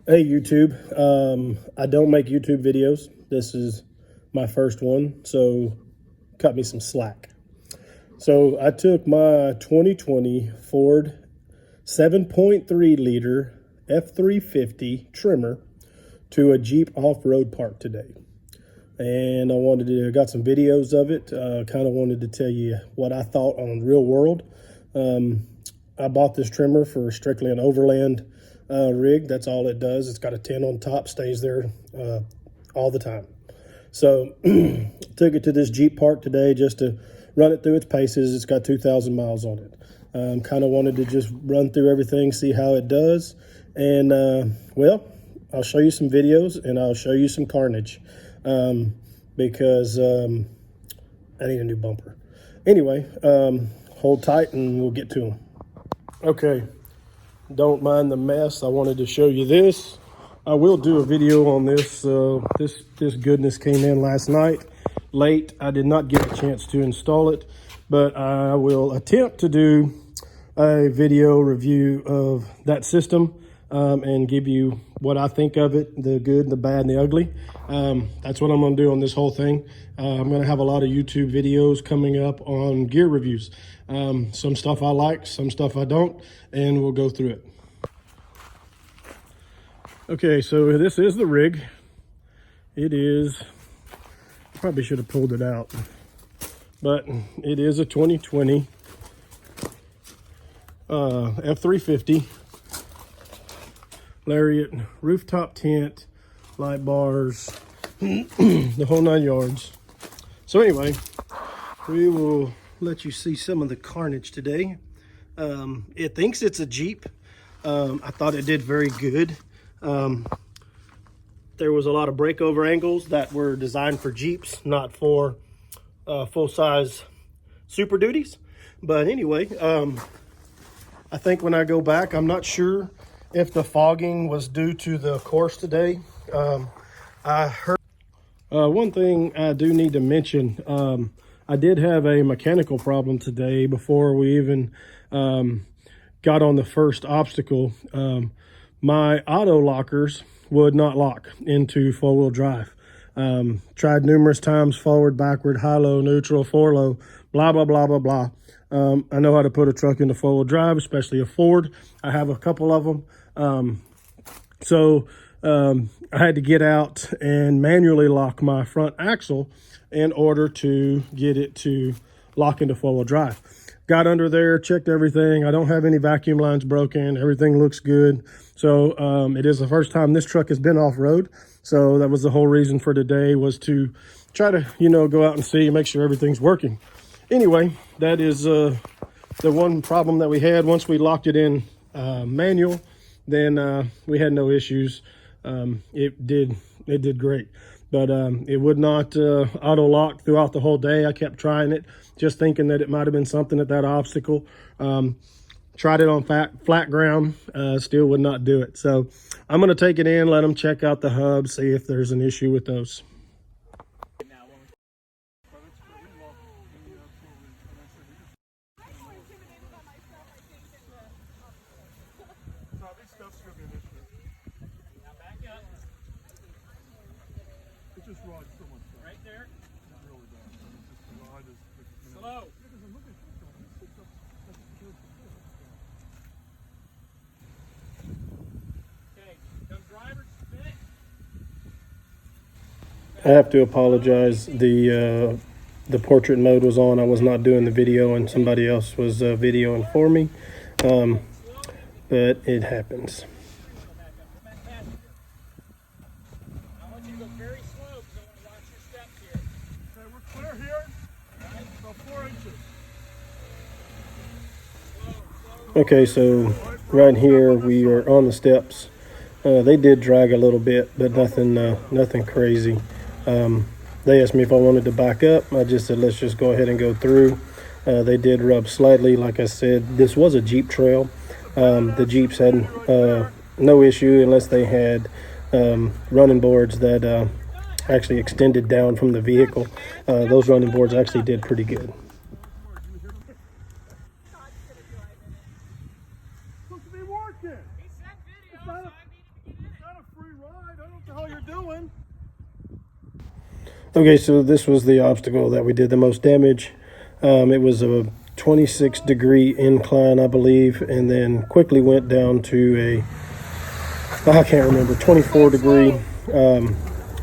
Hey YouTube, I don't make YouTube videos. This is my first one, so cut me some slack. So I took my 2020 Ford 7.3 liter F350 Tremor to a Jeep off-road park today. And I got some videos of it. Kind of wanted to tell you what I thought on real world. I bought this Tremor for strictly an overland rig. That's all it does. It's got a 10 on top, stays there all the time. So took it to this Jeep park today just to run it through its paces. It's got 2,000 miles on it. Kind of wanted to just run through everything, see how it does. And well, I'll show you some videos and I'll show you some carnage because I need a new bumper. Anyway, hold tight and we'll get to them. Okay, don't mind the mess. I wanted to show you this. I will do a video on this. This goodness came in last night late. I did not get a chance to install it, but I will attempt to do a video review of that system and give you what I think of it, the good, the bad, and the ugly. That's what I'm going to do on this whole thing. I'm going to have a lot of YouTube videos coming up on gear reviews. Some stuff I like, some stuff I don't, and we'll go through it. Okay, so this is the rig. It is, probably should have pulled it out, but it is a 2020 F350 Lariat, rooftop tent, light bars, the whole 9 yards. So anyway, we will let you see some of the carnage today. It thinks it's a Jeep. I thought it did very good. There was a lot of breakover angles that were designed for Jeeps, not for full-size Super Duties. But anyway, I think when I go back, I'm not sure if the fogging was due to the course today. I heard one thing I do need to mention. I did have a mechanical problem today before we even got on the first obstacle. My auto lockers would not lock into four-wheel drive. Tried numerous times, forward, backward, high, low, neutral, four low, blah, blah, blah, blah, blah. I know how to put a truck into four-wheel drive, especially a Ford. I have a couple of them. I had to get out and manually lock my front axle in order to get it to lock into four-wheel drive. Got under there, checked everything. I don't have any vacuum lines broken. Everything looks good. So it is the first time this truck has been off-road. So that was the whole reason for today, was to try to, go out and see, make sure everything's working. Anyway, that is the one problem that we had. Once we locked it in manual, then we had no issues. It did great, but it would not auto lock throughout the whole day. I kept trying it, just thinking that it might have been something at that obstacle. Tried it on flat ground, still would not do it. So I'm going to take it in, let them check out the hub, see if there's an issue with those. It just rides so much better. Right there? It really does. It's just the ride is... Slow! Okay, come driver, spin it. I have to apologize. The portrait mode was on. I was not doing the video, and somebody else was videoing for me. But it happens. Okay, so right here we are on the steps. They did drag a little bit, but nothing crazy. They asked me if I wanted to back up. I just said, let's just go ahead and go through. They did rub slightly. Like I said, this was a Jeep trail. The Jeeps had no issue unless they had running boards that actually extended down from the vehicle. Those running boards actually did pretty good. Supposed to be working. He sent video, so I needed to get in it. Okay, so this was the obstacle that we did the most damage. It was a 26-degree incline, I believe, and then quickly went down to I can't remember, 24-degree.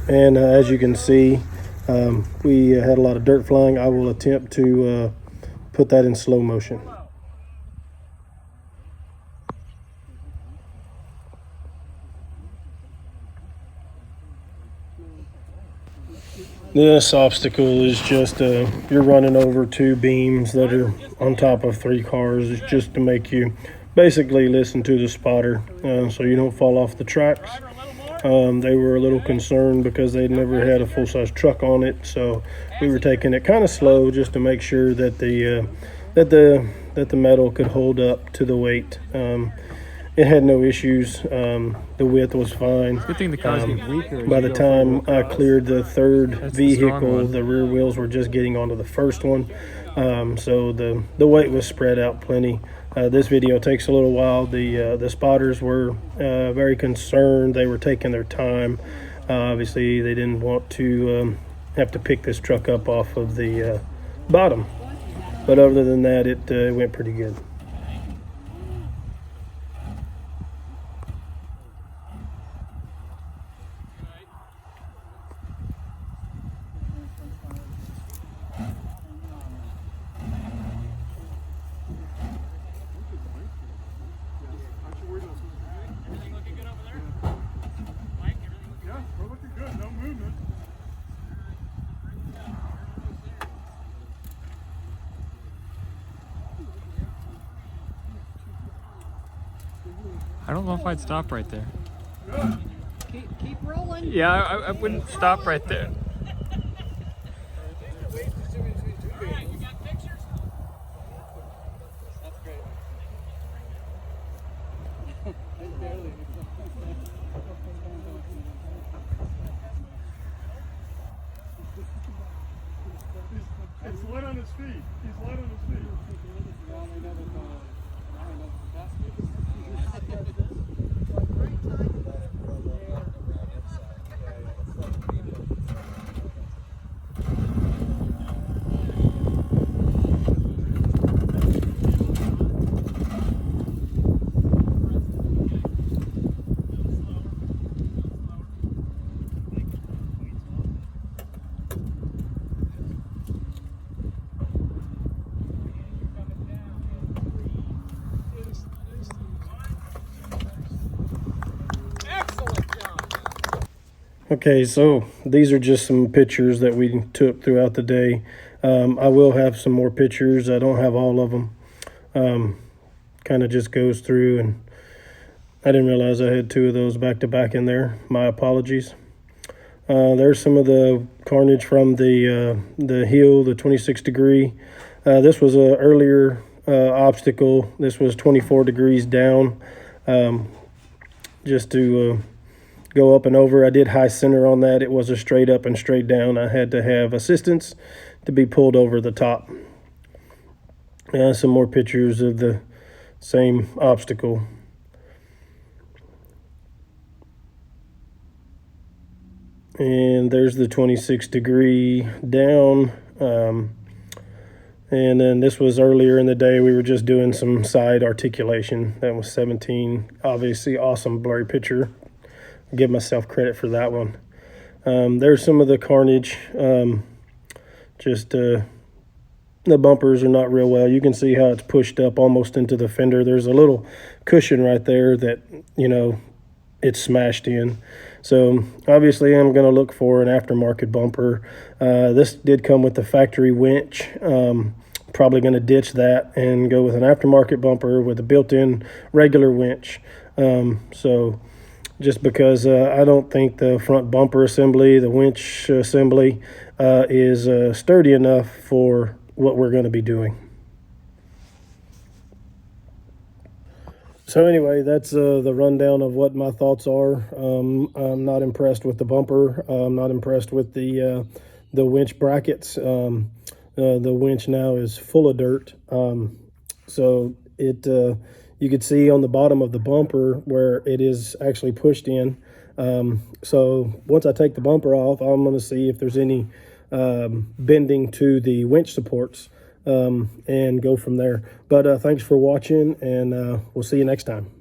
And as you can see, we had a lot of dirt flying. I will attempt to put that in slow motion. This obstacle is just you're running over two beams that are on top of three cars. It's just to make you basically listen to the spotter so you don't fall off the tracks. They were a little concerned because they'd never had a full-size truck on it, so we were taking it kind of slow just to make sure that the metal could hold up to the weight. It had no issues. The width was fine. Good thing the cars get weaker. By the time I cleared the third vehicle, the rear wheels were just getting onto the first one. So the weight was spread out plenty. This video takes a little while. The spotters were very concerned. They were taking their time. Obviously, they didn't want to have to pick this truck up off of the bottom. But other than that, it went pretty good. Yeah, we're looking good. No movement. I don't know if I'd stop right there. Good. Keep rolling. Yeah, I wouldn't stop right there. He's light on his feet. He's light on his feet. Okay, so these are just some pictures that we took throughout the day. I will have some more pictures. I don't have all of them. Kind of just goes through, and I didn't realize I had two of those back to back in there. My apologies. There's some of the carnage from the hill, the 26-degree. This was a earlier obstacle. This was 24 degrees down, just to go up and over. I did high center on that. It was a straight up and straight down. I had to have assistance to be pulled over the top. Some more pictures of the same obstacle. And there's the 26-degree down. And then this was earlier in the day. We were just doing some side articulation. That was 17. Obviously, awesome blurry picture. I'll give myself credit for that one. There's some of the carnage. The bumpers are not real well. You can see how it's pushed up almost into the fender. There's a little cushion right there that, it's smashed in. So obviously I'm going to look for an aftermarket bumper. This did come with the factory winch. Probably going to ditch that and go with an aftermarket bumper with a built-in regular winch. So just because I don't think the front bumper assembly, the winch assembly, is sturdy enough for what we're going to be doing. So anyway, that's the rundown of what my thoughts are. I'm not impressed with the bumper. I'm not impressed with the winch brackets. The winch now is full of dirt. So you could see on the bottom of the bumper where it is actually pushed in. So once I take the bumper off, I'm going to see if there's any bending to the winch supports and go from there. But thanks for watching, and we'll see you next time.